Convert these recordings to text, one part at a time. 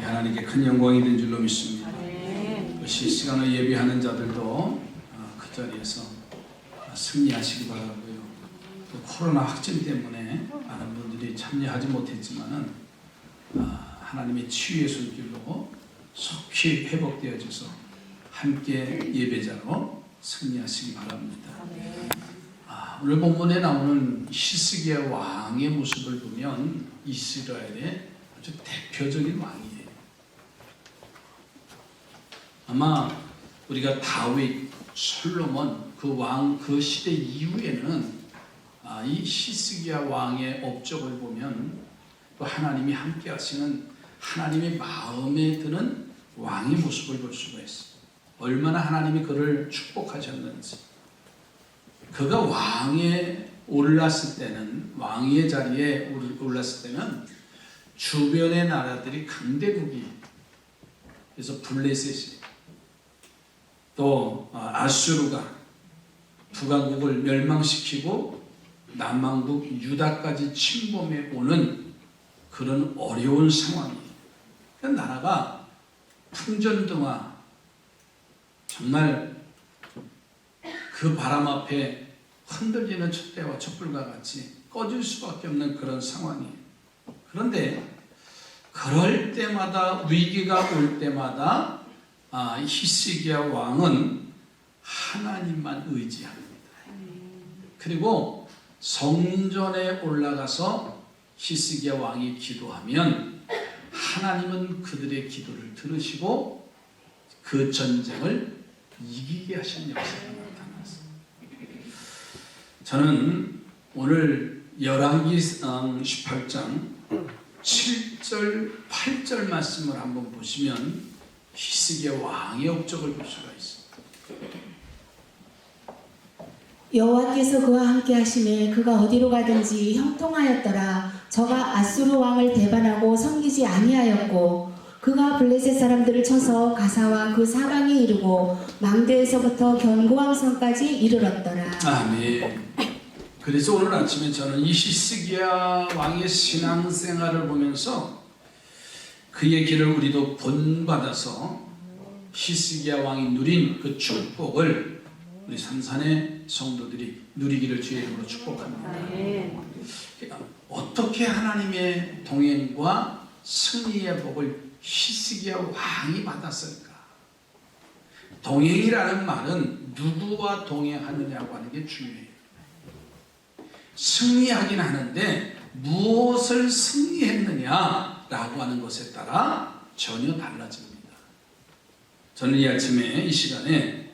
하나님께 큰 영광이 된 줄로 믿습니다. 실시간을 예배하는 자들도 그 자리에서 승리하시기 바라고요. 또 코로나 확진 때문에 많은 분들이 참여하지 못했지만은 하나님의 치유의 손길로 속히 회복되어져서 함께 예배자로 승리하시기 바랍니다. 오늘 본문에 나오는 히스기야 왕의 모습을 보면 이스라엘의 아주 대표적인 왕이에요. 아마 우리가 다윗, 솔로몬 그 왕 그 시대 이후에는 이 히스기야 왕의 업적을 보면 또 하나님이 함께 하시는 하나님의 마음에 드는 왕의 모습을 볼 수가 있어요. 얼마나 하나님이 그를 축복하셨는지. 그가 왕에 올랐을 때는, 왕의 자리에 올랐을 때는 주변의 나라들이 강대국이, 그래서 블레셋이 또 아수르가 북왕국을 멸망시키고 남왕국 유다까지 침범해 오는 그런 어려운 상황이에요. 그 나라가 풍전등화, 정말 그 바람 앞에 흔들리는 촛대와 촛불과 같이 꺼질 수밖에 없는 그런 상황이에요. 그런데 그럴 때마다, 위기가 올 때마다 히스기야 왕은 하나님만 의지합니다. 그리고 성전에 올라가서 히스기야 왕이 기도하면 하나님은 그들의 기도를 들으시고 그 전쟁을 이기게 하신 역사가 나타났습니다. 저는 오늘 열왕기상 18장 7절 8절 말씀을 한번 보시면 히스기야 왕의 업적을 볼 수가 있습니다. 여호와께서 그와 함께 하심에 그가 어디로 가든지 형통하였더라. 저가 아수르 왕을 대반하고 섬기지 아니하였고 그가 블레셋 사람들을 쳐서 가사와 그 사방에 이르고 망대에서부터 견고함성까지 이르렀더라. 아멘. 그래서 오늘 아침에 저는 이 히스기야 왕의 신앙생활을 보면서 그의 길을 우리도 본받아서 히스기야 왕이 누린 그 축복을 우리 삼산의 성도들이 누리기를 주의 이름으로 축복합니다. 어떻게 하나님의 동행과 승리의 복을 히스기야 왕이 받았을까? 동행이라는 말은 누구와 동행하느냐고 하는 게 중요해요. 승리하긴 하는데 무엇을 승리했느냐라고 하는 것에 따라 전혀 달라집니다. 저는 이 아침에 이 시간에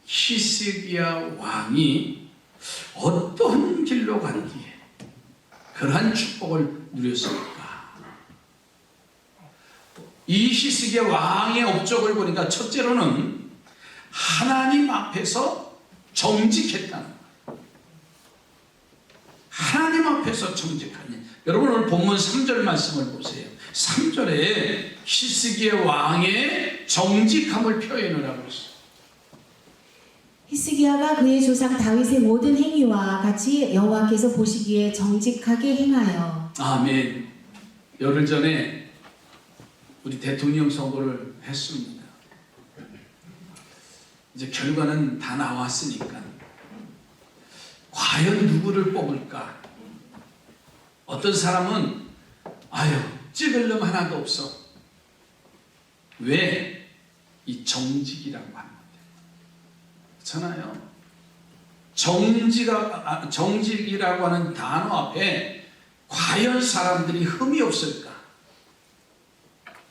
히스기야 왕이 어떤 길로 갔기에 그러한 축복을 누렸을까? 이 히스기야 왕의 업적을 보니까 첫째로는 하나님 앞에서 정직했다는 거예요. 하나님 앞에서 정직하니, 여러분 오늘 본문 3절 말씀을 보세요. 3절에 히스기야 왕의 정직함을 표현을 하고 있어요. 히스기야가 그의 조상 다윗의 모든 행위와 같이 여호와께서 보시기에 정직하게 행하여. 아멘. 열흘 전에 우리 대통령 선거를 했습니다. 이제 결과는 다 나왔으니까 과연 누구를 뽑을까? 어떤 사람은 찍을 놈 하나도 없어. 왜? 이 정직이라고 합니다. 그렇잖아요. 정직이라고 하는 단어 앞에 과연 사람들이 흠이 없을까?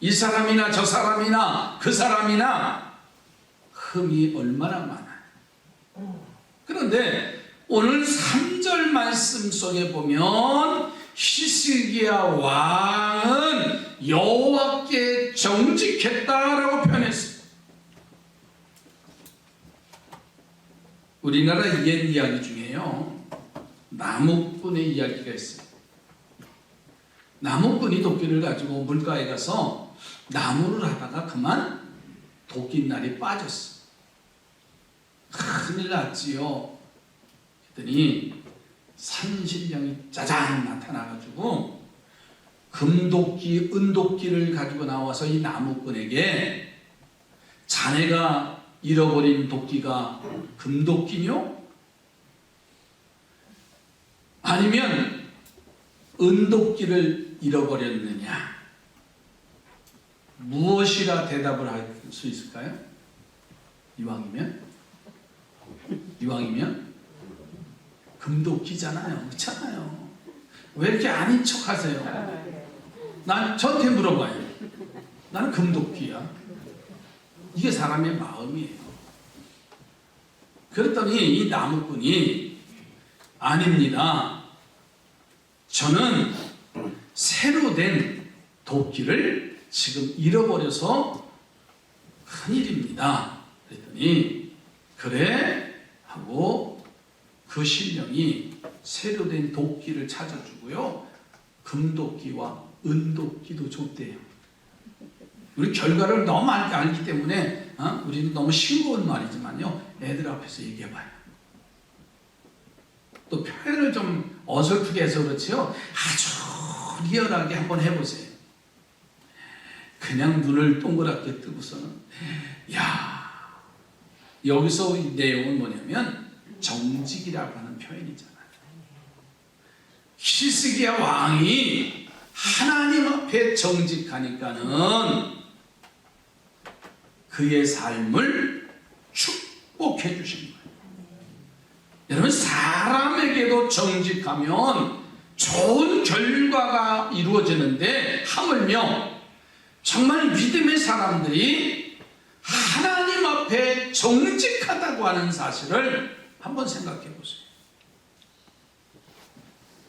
이 사람이나 저 사람이나 그 사람이나 흠이 얼마나 많아요. 그런데 오늘 3절 말씀 속에 보면 히스기야 왕은 여호와께 정직했다라고 표현했어요. 우리나라 옛 이야기 중에요, 나무꾼의 이야기가 있어요. 나무꾼이 도끼를 가지고 물가에 가서 나무를 하다가 그만 도끼날이 빠졌어. 큰일 났지요. 그랬더니 산신령이 짜잔 나타나가지고 금도끼, 은도끼를 가지고 나와서 이 나무꾼에게 자네가 잃어버린 도끼가 금도끼뇨? 아니면 은도끼를 잃어버렸느냐? 무엇이라 대답을 할 수 있을까요? 이왕이면 금도끼잖아요. 그렇잖아요. 왜 이렇게 아닌 척 하세요? 저한테 물어봐요. 나는 금도끼야. 이게 사람의 마음이에요. 그랬더니 이 나무꾼이 아닙니다. 저는 새로 된 도끼를 지금 잃어버려서 큰일입니다. 그랬더니 그래? 하고 그 신령이 새로 된 도끼를 찾아주고요. 금도끼와 은도끼도 줬대요. 우리 결과를 너무 알기 때문에 우리는 너무 싱거운 말이지만요. 애들 앞에서 얘기해봐요. 또 표현을 좀 어설프게 해서 그렇지요. 아주 리얼하게 한번 해보세요. 그냥 눈을 동그랗게 뜨고서는 야, 여기서 이 내용은 뭐냐면 정직이라고 하는 표현이잖아요. 히스기야 왕이 하나님 앞에 정직하니까는 그의 삶을 축복해 주신 거예요. 여러분, 사람에게도 정직하면 좋은 결과가 이루어지는데 하물며 정말 믿음의 사람들이 하나님 앞에 정직하다고 하는 사실을 한번 생각해 보세요.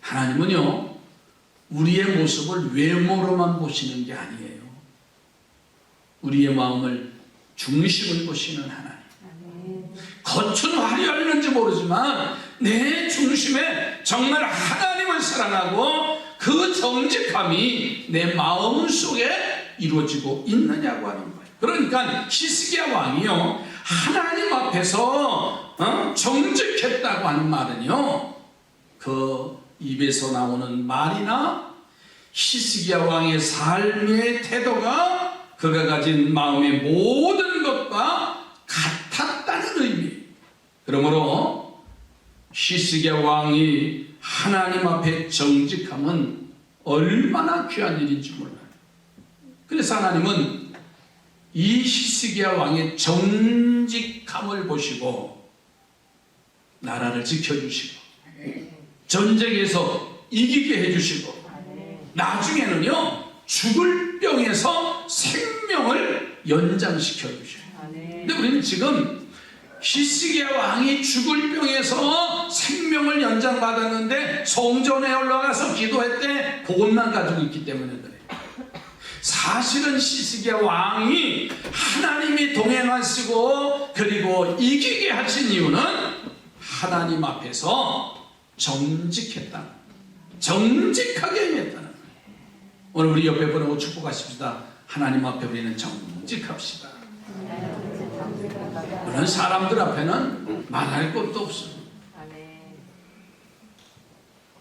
하나님은요, 우리의 모습을 외모로만 보시는 게 아니에요. 우리의 마음을 중심을 보시는 하나님. 겉은 화려했는지 모르지만 내 중심에 정말 하나님을 사랑하고 그 정직함이 내 마음 속에 이루어지고 있느냐고 하는 거예요. 그러니까 히스기야 왕이요, 하나님 앞에서 정직했다고 하는 말은요, 그 입에서 나오는 말이나 히스기야 왕의 삶의 태도가 그가 가진 마음의 모든 것과 같았다는 의미. 그러므로 히스기야 왕이 하나님 앞에 정직함은 얼마나 귀한 일인지 몰라요. 그래서 하나님은 이 히스기야 왕의 정직함을 보시고 나라를 지켜주시고 전쟁에서 이기게 해주시고 나중에는요, 죽을 병에서 생명을 연장시켜 주셔요. 근데 우리는 지금 히스기야 왕이 죽을 병에서 생명을 연장받았는데 성전에 올라가서 기도했대. 그것만 가지고 있기 때문에 그래요. 사실은 히스기야 왕이 하나님이 동행하시고 그리고 이기게 하신 이유는 하나님 앞에서 정직했다. 정직하게 했다는 거예요. 오늘 우리 옆에 보내고 축복하십시다. 하나님 앞에 우리는 정직합시다. 그런 사람들 앞에는 말할 것도 없습니다.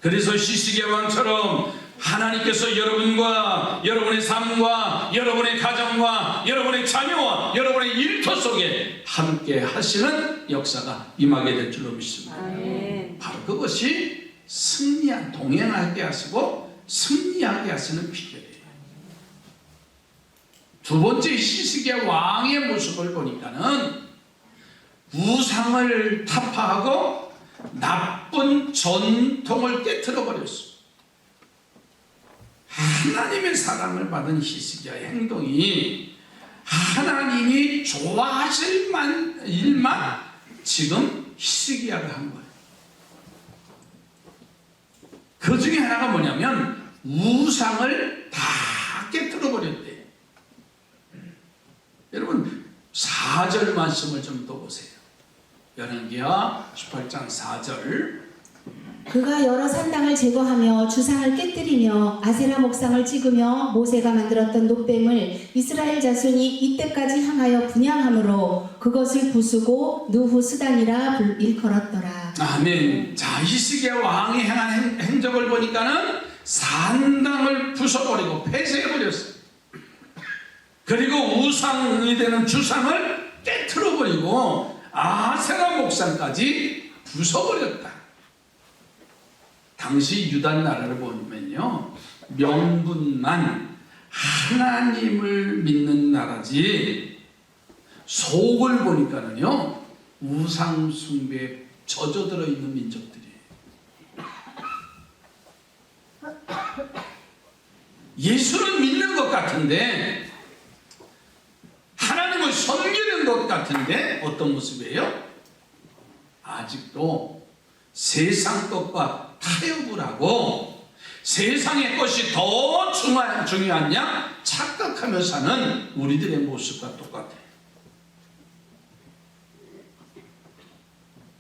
그래서 히스기야 왕처럼 하나님께서 여러분과 여러분의 삶과 여러분의 가정과 여러분의 자녀와 여러분의 일터 속에 함께 하시는 역사가 임하게 될 줄로 믿습니다. 바로 그것이 동행하게 하시고 승리하게 하시는 비결이에요. 두 번째, 히스기야 왕의 모습을 보니까는 우상을 타파하고 나쁜 전통을 깨트려 버렸어. 하나님의 사랑을 받은 히스기야의 행동이 하나님이 좋아하실 일만 지금 히스기야가 한 거예요. 그 중에 하나가 뭐냐면 우상을 다 깨트려 버렸대. 여러분, 4절 말씀을 좀 더 보세요. 열왕기하 18장 4절. 그가 여러 산당을 제거하며 주상을 깨뜨리며 아세라 목상을 찍으며 모세가 만들었던 노뱀을 이스라엘 자손이 이때까지 향하여 분향함으로 그것을 부수고 느후스단이라 일컬었더라. 아멘. 자, 히스기야 왕이 행한 행적을 보니까는 산당을 부숴버리고 폐쇄해버렸어요. 그리고 우상이 되는 주상을 깨트려버리고 아세라 목상까지 부숴버렸다. 당시 유다 나라를 보면요, 명분만 하나님을 믿는 나라지 속을 보니까는요 우상 숭배에 젖어들어 있는 민족들이에요. 예수를 믿는 것 같은데, 하나님을 섬기는 것 같은데 어떤 모습이에요? 아직도 세상 것과 타협을 하고 세상의 것이 더 중요하냐 착각하며 사는 우리들의 모습과 똑같아요.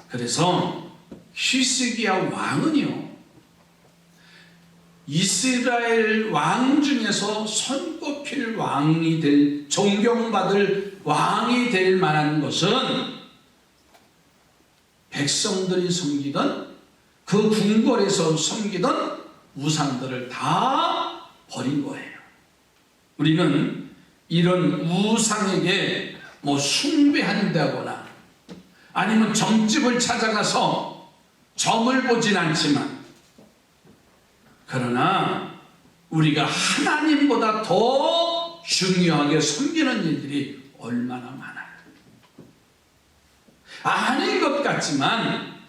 그래서 히스기야 왕은요, 이스라엘 왕 중에서 손꼽힐 왕이 될, 존경받을 왕이 될 만한 것은 백성들이 섬기던 그 궁궐에서 섬기던 우상들을 다 버린 거예요. 우리는 이런 우상에게 숭배한다거나 아니면 점집을 찾아가서 점을 보진 않지만, 그러나 우리가 하나님보다 더 중요하게 섬기는 일들이 얼마나 많아요. 아닌 것 같지만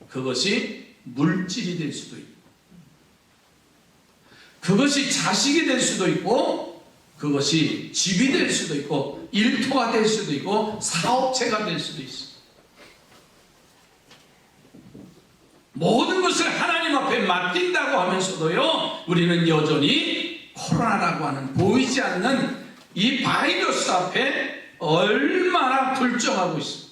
그것이 물질이 될 수도 있고, 그것이 자식이 될 수도 있고, 그것이 집이 될 수도 있고, 일터가 될 수도 있고, 사업체가 될 수도 있어요. 모든 것을 하나님 앞에 맡긴다고 하면서도요, 우리는 여전히 코로나라고 하는 보이지 않는 이 바이러스 앞에 얼마나 불정하고 있습니다.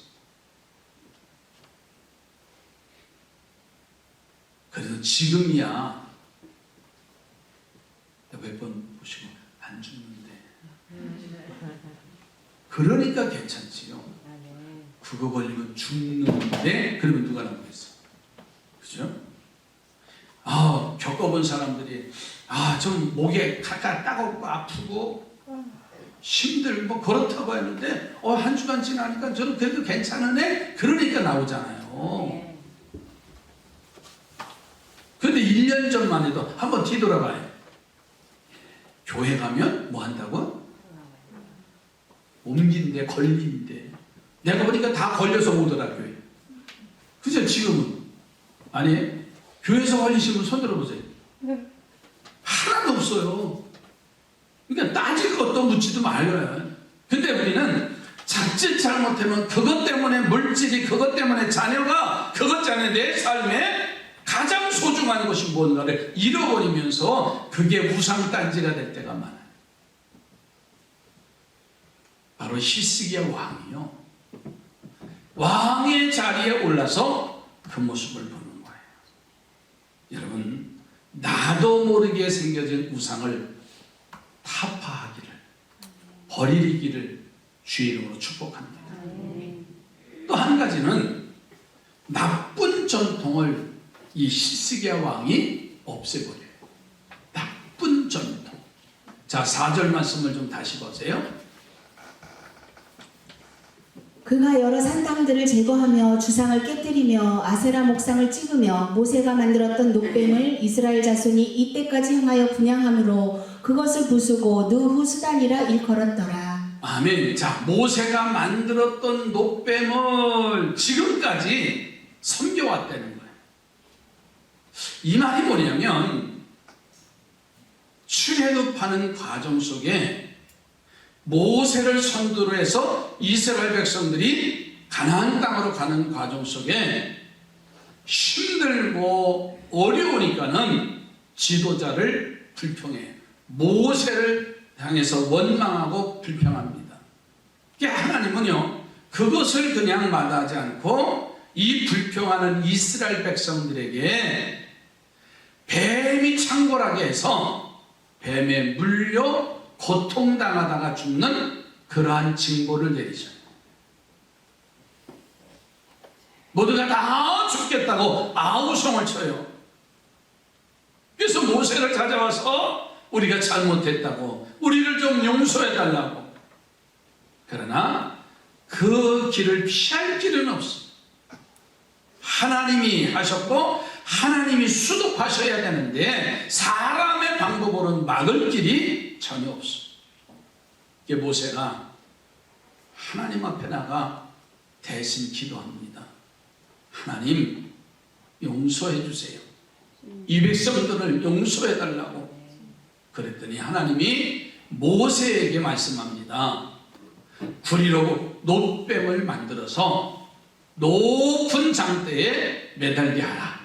그래서 지금이야 몇 번 보시고 안 죽는데, 그러니까 괜찮지요. 그거 걸리면 죽는데 그러면 누가 남겠어? 그죠? 겪어본 사람들이 좀 목에 가까 따갑고 아프고 힘들고 그렇다고 했는데 한 주간 지나니까 저는 그래도 괜찮으네, 그러니까 나오잖아요. 근데 1년 전만 해도 한번 뒤돌아봐요. 교회 가면 뭐 한다고? 옮긴데 걸린데, 내가 보니까 다 걸려서 오더라 교회. 그죠? 지금은 아니, 교회에서 걸리시면 손 들어보세요. 하나도 없어요. 그러니까 따질 것도 묻지도 말아요. 근데 우리는 자칫 잘못하면 그것 때문에 물질이, 그것 때문에 자녀가, 그것 때문에 내 삶에 가장 소중한 것이 뭔가를 잃어버리면서 그게 우상단지가 될 때가 많아요. 바로 히스기야 왕이요, 왕의 자리에 올라서 그 모습을 보는 거예요. 여러분, 나도 모르게 생겨진 우상을 타파하기를, 버리기를 주의 이름으로 축복합니다. 또 한 가지는 나쁜 전통을 이 히스기야 왕이 없애버려요. 나쁜 전통. 자, 4절 말씀을 좀 다시 보세요. 그가 여러 산당들을 제거하며 주상을 깨뜨리며 아세라 목상을 찍으며 모세가 만들었던 녹뱀을 이스라엘 자손이 이때까지 향하여 분향함으로 그것을 부수고 느후 수단이라 일컬었더라. 아멘. 자, 모세가 만들었던 녹뱀을 지금까지 섬겨왔다는 거예요. 이 말이 뭐냐면, 출애굽하는 과정 속에 모세를 선두로 해서 이스라엘 백성들이 가나안 땅으로 가는 과정 속에 힘들고 어려우니까는 지도자를 불평해요. 모세를 향해서 원망하고 불평합니다. 하나님은요, 그것을 그냥 마다하지 않고 이 불평하는 이스라엘 백성들에게 뱀이 창궐하게 해서 뱀에 물려 고통당하다가 죽는 그러한 징벌을 내리셔요. 모두가 다 죽겠다고 아우성을 쳐요. 그래서 모세를 찾아와서 우리가 잘못했다고, 우리를 좀 용서해달라고. 그러나 그 길을 피할 길은 없어. 하나님이 하셨고 하나님이 수독하셔야 되는데 사람의 방법으로는 막을 길이 전혀 없어. 이게 모세가 하나님 앞에 나가 대신 기도합니다. 하나님 용서해 주세요. 이 백성들을 용서해 달라고. 그랬더니 하나님이 모세에게 말씀합니다. 구리로 놋뱀을 만들어서 높은 장대에 매달게 하라.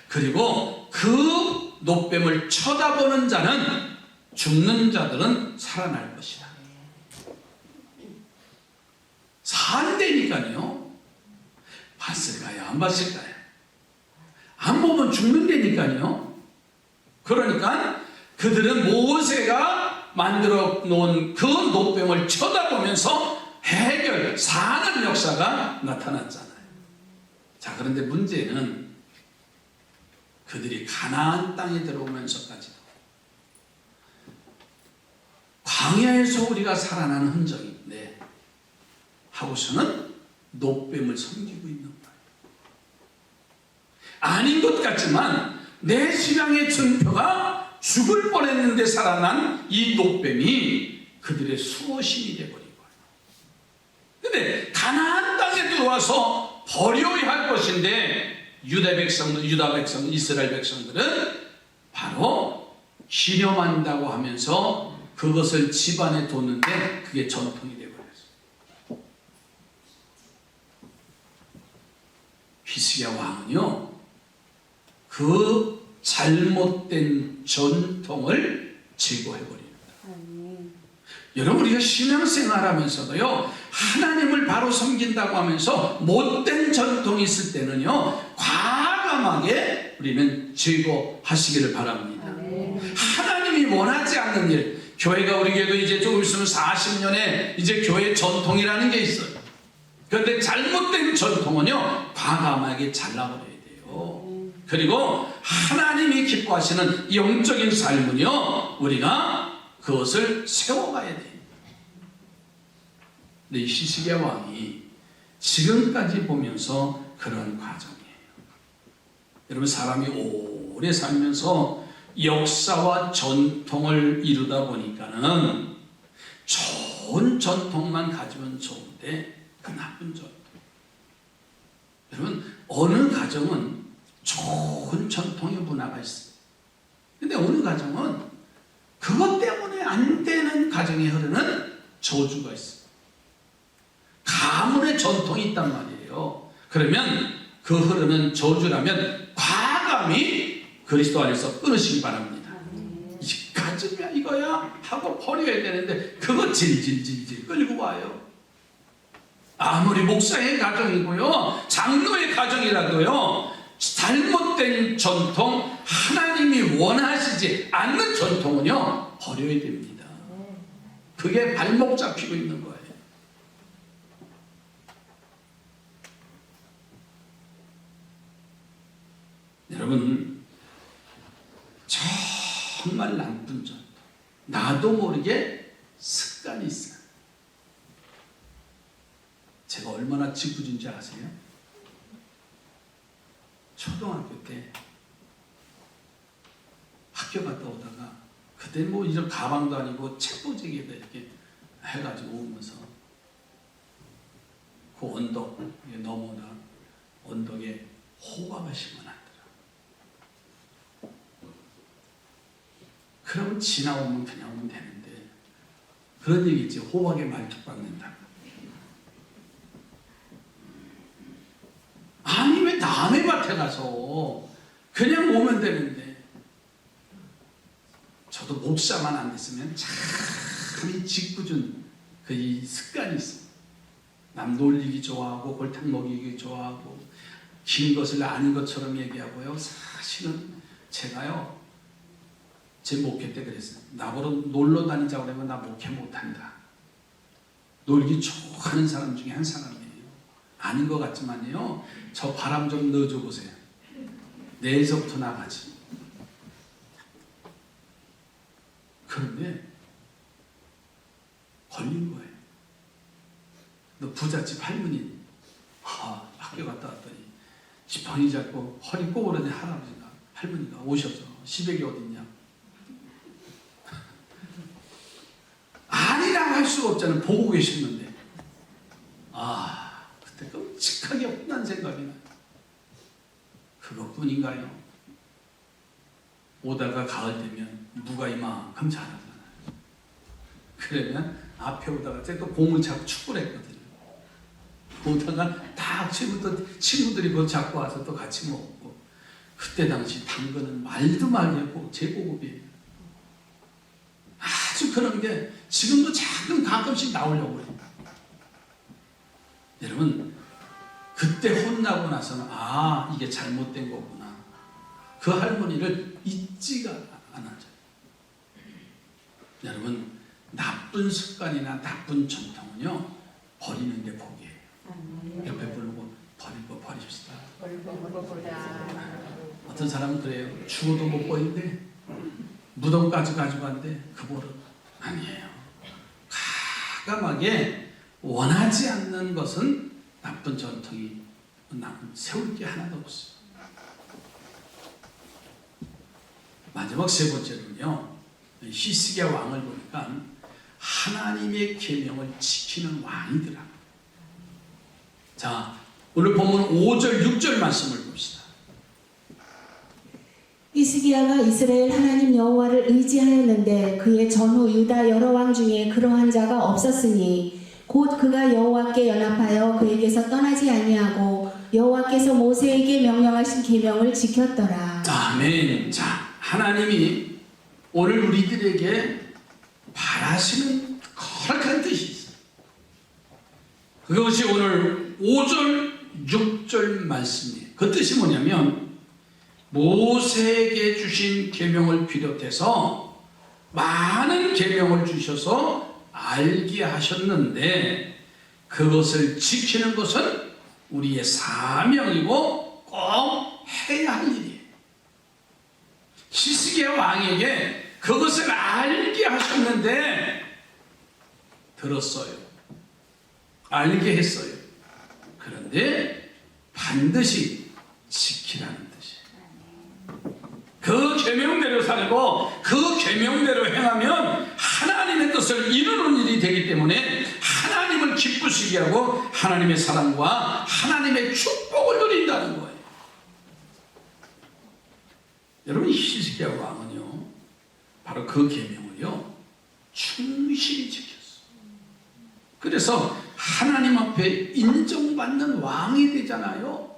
그리고 그 놋뱀을 쳐다보는 자는, 죽는 자들은 살아날 것이다. 산다니까요. 봤을까요? 안 봤을까요? 안 보면 죽는다니까요. 그러니까 그들은 모세가 만들어 놓은 그 놋뱀을 쳐다보면서 사는 역사가 나타났잖아요. 자, 그런데 문제는 그들이 가나안 땅에 들어오면서까지도 광야에서 우리가 살아나는 흔적인데 하고서는 놋뱀을 섬기고 있는 거예요. 아닌 것 같지만 내 신앙의 증표가 죽을 뻔했는데 살아난 이 놋뱀이 그들의 수호신이 되어버린 거예요. 근데 가나안 땅에 들어와서 버려야 할 것인데 유다 백성, 이스라엘 백성들은 바로 기념한다고 하면서 그것을 집안에 뒀는데 그게 전통이 되어버렸어요. 히스기야 왕은요, 그 잘못된 전통을 제거해버립니다. 여러분, 우리가 신앙생활하면서도요, 하나님을 바로 섬긴다고 하면서 못된 전통이 있을 때는요, 과감하게 우리는 제거하시기를 바랍니다. 하나님이 원하지 않는 일, 교회가 우리 교회도 이제 조금 있으면 40년에 이제 교회 전통이라는 게 있어요. 그런데 잘못된 전통은요, 과감하게 잘라버려야 돼요. 그리고 하나님이 기뻐하시는 영적인 삶은요, 우리가 그것을 세워가야 돼요. 근데 이 히스기야 왕이 지금까지 보면서 그런 과정이에요. 여러분, 사람이 오래 살면서 역사와 전통을 이루다 보니까는 좋은 전통만 가지면 좋은데 그 나쁜 전통. 여러분, 어느 가정은 좋은 전통의 문화가 있어요. 근데 어느 가정은 그것 때문에 안 되는 가정에 흐르는 저주가 있어요. 가문의 전통이 있단 말이에요. 그러면 그 흐르는 저주라면 과감히 그리스도 안에서 끊으시기 바랍니다. 이 가정이야 이거야 하고 버려야 되는데 그거 질질질질 끌고 와요. 아무리 목사의 가정이고요, 장로의 가정이라도요, 잘못된 전통, 하나님이 원하시지 않는 전통은요, 버려야 됩니다. 그게 발목 잡히고 있는 거예요. 여러분, 정말 나쁜 전통, 나도 모르게 습관이 있어요. 제가 얼마나 짓궂은지 아세요? 초등학교 때 학교 갔다 오다가, 그때 뭐 이런 가방도 아니고 책보지기에다 이렇게 해가지고 오면서 그 언덕 넘어나 언덕에 호박을 심어놨더라. 그러면 지나오면 그냥 오면 되는데, 그런 얘기 있지, 호박에 말뚝 박는다. 아니 왜 남의 밭에 가서 그냥 오면 되는데. 저도 목사만 안 됐으면 참 짓궂은 그 이 습관이 있어요. 남 놀리기 좋아하고 골탕 먹이기 좋아하고 긴 것을 아닌 것처럼 얘기하고요. 사실은 제가요, 제 목회 때 그랬어요. 나보러 놀러 다니자고 그러면 나 목회 못한다. 놀기 좋아하는 사람 중에 한 사람이에요. 아닌 것 같지만요, 저 바람 좀 넣어줘 보세요. 내일서부터 나가지. 그런데 걸린 거예요. 너 부잣집 할머니 학교 갔다 왔더니 지팡이 잡고 허리 꼬부러진 할아버지가 할머니가 오셔서 시댁이 어딨냐 아니라고 할 수가 없잖아요. 보고 계셨는데 그때 끔찍하게 혼난 생각이 나요. 그것뿐인가요? 오다가 가을 되면 누가 이만큼 자라잖아요. 그러면 앞에 오다가 제가 또 공을 잡고 축구를 했거든요. 오다가 다 친구들이 그거 잡고 와서 또 같이 먹고 그때 당시 당근은 말도 말고 제고급이에요. 아주 그런 게 지금도 가끔씩 나오려고 해요. 여러분 그때 혼나고 나서는 이게 잘못된 거구나. 그 할머니를 잊지가 않아요. 여러분 나쁜 습관이나 나쁜 전통은요 버리는 게 복이에요. 옆에 부르고 버릴 거 버립시다. 어떤 사람은 그래요. 죽어도 못 버린대. 무덤까지 가져간대. 그 버릇 아니에요. 과감하게 원하지 않는 것은 나쁜 전통이 세울 게 하나도 없어요. 마지막 세 번째는요. 히스기야 왕을 보니까 하나님의 계명을 지키는 왕이더라. 자, 오늘 본문 5절 6절 말씀을 봅시다. 히스기야가 이스라엘 하나님 여호와를 의지하였는데 그의 전후 유다 여러 왕 중에 그러한 자가 없었으니 곧 그가 여호와께 연합하여 그에게서 떠나지 아니하고 여호와께서 모세에게 명령하신 계명을 지켰더라. 아멘. 자, 하나님이 오늘 우리들에게 바라시는 거룩한 뜻이 있어요. 그것이 오늘 5절 6절 말씀이에요. 그 뜻이 뭐냐면 모세에게 주신 계명을 비롯해서 많은 계명을 주셔서 알게 하셨는데 그것을 지키는 것은 우리의 사명이고 꼭 해야 할 일이에요. 히스기야 왕에게 그것을 알게 하셨는데 들었어요. 알게 했어요. 그런데 반드시 지키라는 뜻이에요. 그 계명대로 살고 그 계명대로 행하면 하나님의 뜻을 이루는 일이 되기 때문에 하나님을 기쁘시게 하고 하나님의 사랑과 하나님의 축복을 누린다는 거예요. 여러분 히스기야 왕은요 바로 그 계명을요 충실히 지켰어요. 그래서 하나님 앞에 인정받는 왕이 되잖아요.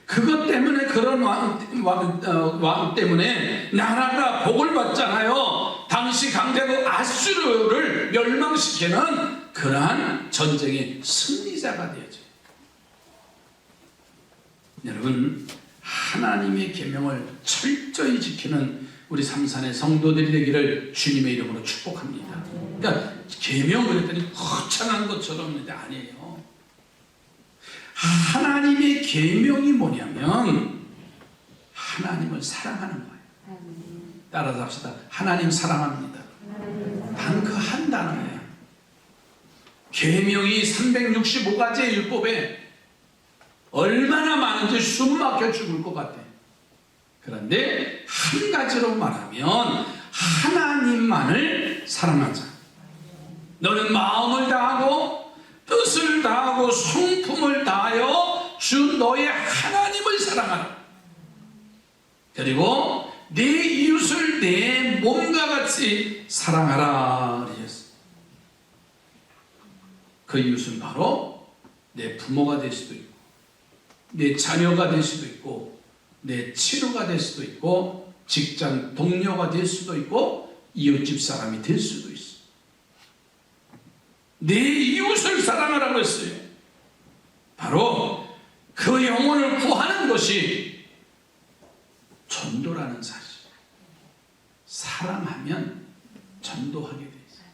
그것 때문에 그런 왕 때문에 나라가 복을 받잖아요. 당시 강대국 아수르를 멸망시키는 그러한 전쟁의 승리자가 되어져요. 여러분 하나님의 계명을 철저히 지키는 우리 삼산의 성도들이 되기를 주님의 이름으로 축복합니다. 그러니까 계명 그랬더니 거창한 것처럼 있는데 아니에요. 하나님의 계명이 뭐냐면 하나님을 사랑하는 거예요. 따라서 합시다. 하나님 사랑합니다. 단 그 한 단어예요. 계명이 365가지의 율법에 얼마나 많은지 숨 막혀 죽을 것 같아요. 그런데 한 가지로 말하면 하나님만을 사랑하자. 너는 마음을 다하고 뜻을 다하고 성품을 다하여 주 너의 하나님을 사랑하라. 그리고 내 이웃을 내 몸과 같이 사랑하라 그러셨어요. 그 이웃은 바로 내 부모가 될 수도 있고 내 자녀가 될 수도 있고 내 친구가 될 수도 있고 직장 동료가 될 수도 있고 이웃집 사람이 될 수도 있어. 내 이웃을 사랑하라고 했어요. 바로 그 영혼을 구하는 것이 전도라는 사실. 사랑하면 전도하게 돼 있어요.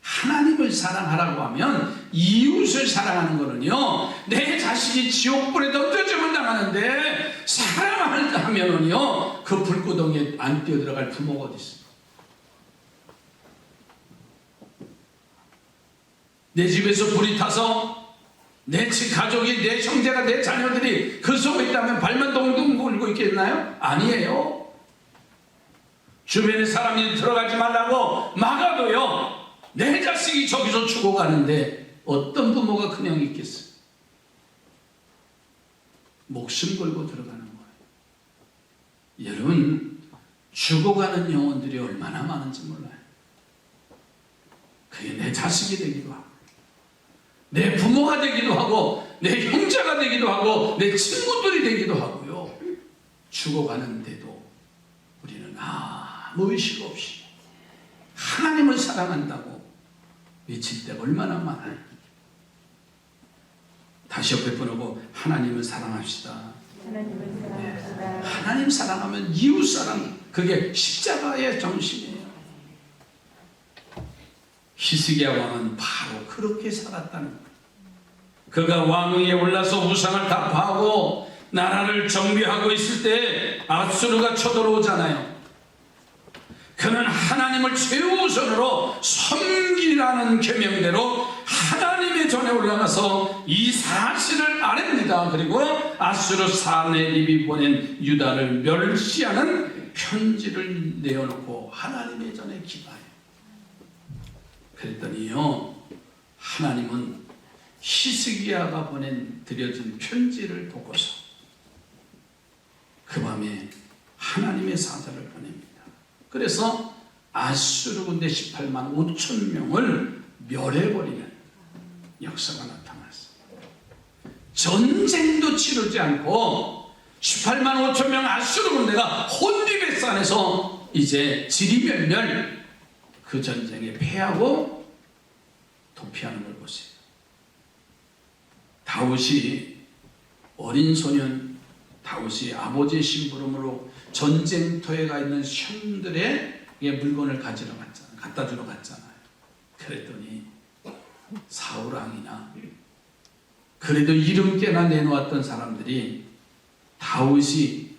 하나님을 사랑하라고 하면 이웃을 사랑하는 거는요, 내 자식이 지옥불에 던져지면 당하는데 사랑하면은요 그 불구덩이에 안 뛰어들어갈 부모가 어디 있어요. 내 집에서 불이 타서 내 집 가족이, 내 형제가, 내 자녀들이 그 속에 있다면 발만 동동 굴고 있겠나요? 아니에요. 주변에 사람이 들어가지 말라고 막아도요, 내 자식이 저기서 죽어가는데 어떤 부모가 그냥 있겠어요? 목숨 걸고 들어가는 거예요. 여러분, 죽어가는 영혼들이 얼마나 많은지 몰라요. 그게 내 자식이 되기도 하고, 내 부모가 되기도 하고, 내 형제가 되기도 하고, 내 친구들이 되기도 하고요. 죽어가는데도 우리는 아무 의식 없이 하나님을 사랑한다고 외칠 때가 얼마나 많아요. 다시 옆에 분하고 하나님을 사랑합시다. 하나님 사랑하면 이웃 사랑, 그게 십자가의 정신이에요. 히스기야 왕은 바로 그렇게 살았다는 거예요. 그가 왕위에 올라서 우상을 타파하고 나라를 정비하고 있을 때 아수르가 쳐들어오잖아요. 그는 하나님을 최우선으로 섬기라는 계명대로 하나님의 전에 올라가서 이 사실을 아냅니다. 그리고 아수르 사네립이 보낸 유다를 멸시하는 편지를 내어놓고 하나님의 전에 기도해요. 그랬더니요, 하나님은 히스기야가 드려진 편지를 보고서 그 밤에 하나님의 사자를 보냅니다. 그래서 아수르 군대 18만 5천 명을 멸해버리는 역사가 나타났어요. 전쟁도 치르지 않고 18만 5천 명 아수르 군대가 혼비백산해서 이제 지리멸멸 그 전쟁에 패하고 도피하는 걸 보세요. 다윗이 어린 소년, 다윗이 아버지의 심부름으로 전쟁터에 가 있는 형들의 물건을 갖다 주러 갔잖아요. 그랬더니 사울 왕이나 그래도 이름 꽤나 내놓았던 사람들이 다윗이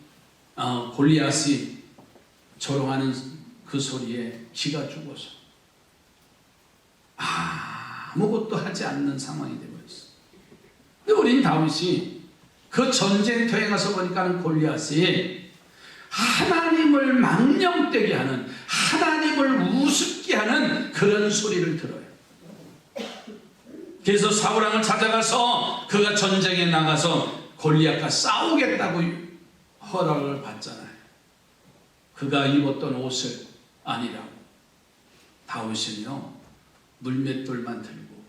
골리앗이 조롱하는 그 소리에 기가 죽어서 아무것도 하지 않는 상황이 되어버렸어요. 근데 어린 다윗이 그 전쟁터에 가서 보니까 골리앗이 하나님을 망령되게 하는, 하나님을 우습게 하는 그런 소리를 들어요. 그래서 사울왕을 찾아가서 그가 전쟁에 나가서 골리앗과 싸우겠다고 허락을 받잖아요. 그가 입었던 옷을 아니라고 다윗은요, 물맷돌만 들고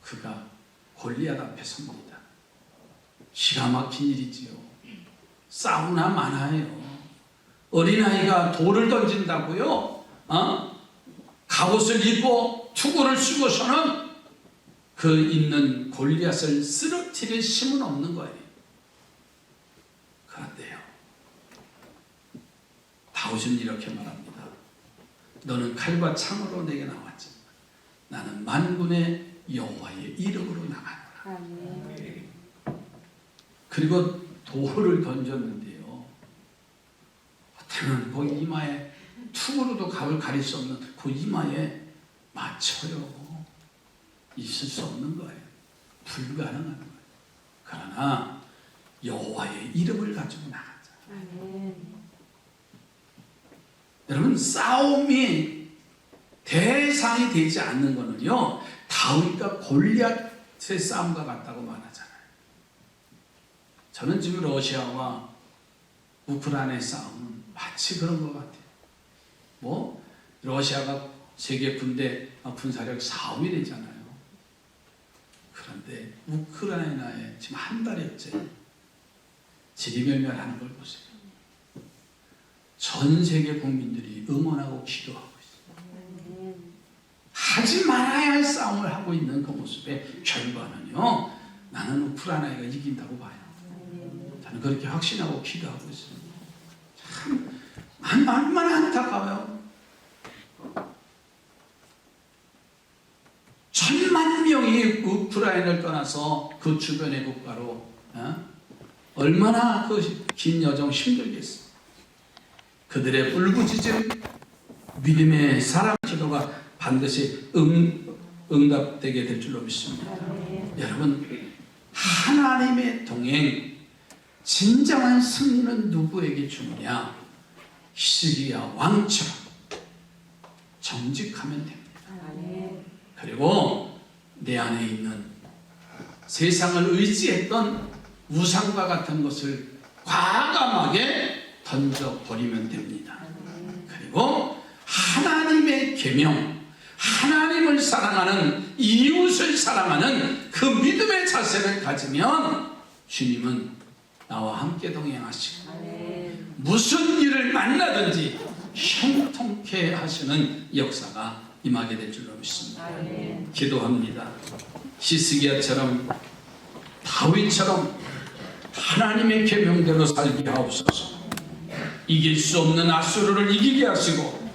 그가 골리앗 앞에 섭니다. 기가 막힌 일이지요. 싸우나 마나예요. 어린아이가 돌을 던진다고요? 갑옷을 입고 투구를 쓰고서는 그 있는 골리앗을 쓰러뜨릴 힘은 없는 거예요. 그런데요, 다윗은 이렇게 말합니다. 너는 칼과 창으로 내게 나왔지만 나는 만군의 여호와의 이름으로 나가노라. 그리고 돌을 던졌는데요, 어때는 그 이마에 투구로도 갑을 가릴 수 없는 그 이마에 맞춰요. 있을 수 없는 거예요. 불가능한 거예요. 그러나 여호와의 이름을 가지고 나갔잖아요. 여러분, 싸움이 대상이 되지 않는 거는요, 다윗과 골리앗의 싸움과 같다고 말하잖아요. 저는 지금 러시아와 우크라이나의 싸움은 마치 그런 것 같아요. 러시아가 세계 군대 군사력 4위 되잖아요. 그런데 우크라이나에 지금 한 달째 지리멸멸하는 걸 보세요. 전 세계 국민들이 응원하고 기도하고 있어요. 하지 말아야 할 싸움을 하고 있는 그 모습의 결과는요, 나는 우크라이나가 이긴다고 봐요. 저는 그렇게 확신하고 기도하고 있어요. 참 얼마나 안타까워요. 1,000만 명이 우크라이나를 떠나서 그 주변의 국가로 얼마나 그 긴 여정 힘들겠어요. 그들의 울부짖은 믿음의 사랑 기도가 반드시 응답되게 될 줄로 믿습니다. 여러분, 하나님의 동행, 진정한 승리는 누구에게 주느냐? 히스기야 왕처럼 정직하면 됩니다. 그리고 내 안에 있는 세상을 의지했던 우상과 같은 것을 과감하게 던져버리면 됩니다. 그리고 하나님의 계명, 하나님을 사랑하는, 이웃을 사랑하는 그 믿음의 자세를 가지면 주님은 나와 함께 동행하시고 무슨 일을 만나든지 형통케 하시는 역사가 임하게 될 줄로 믿습니다. 기도합니다. 히스기야처럼, 다윗처럼 하나님의 계명대로 살게 하옵소서. 이길 수 없는 아수르를 이기게 하시고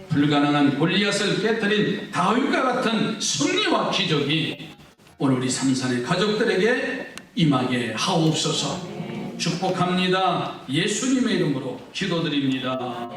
불가능한 골리앗을 깨뜨린 다윗과 같은 승리와 기적이 오늘 우리 삼산의 가족들에게 임하게 하옵소서. 축복합니다. 예수님의 이름으로 기도드립니다.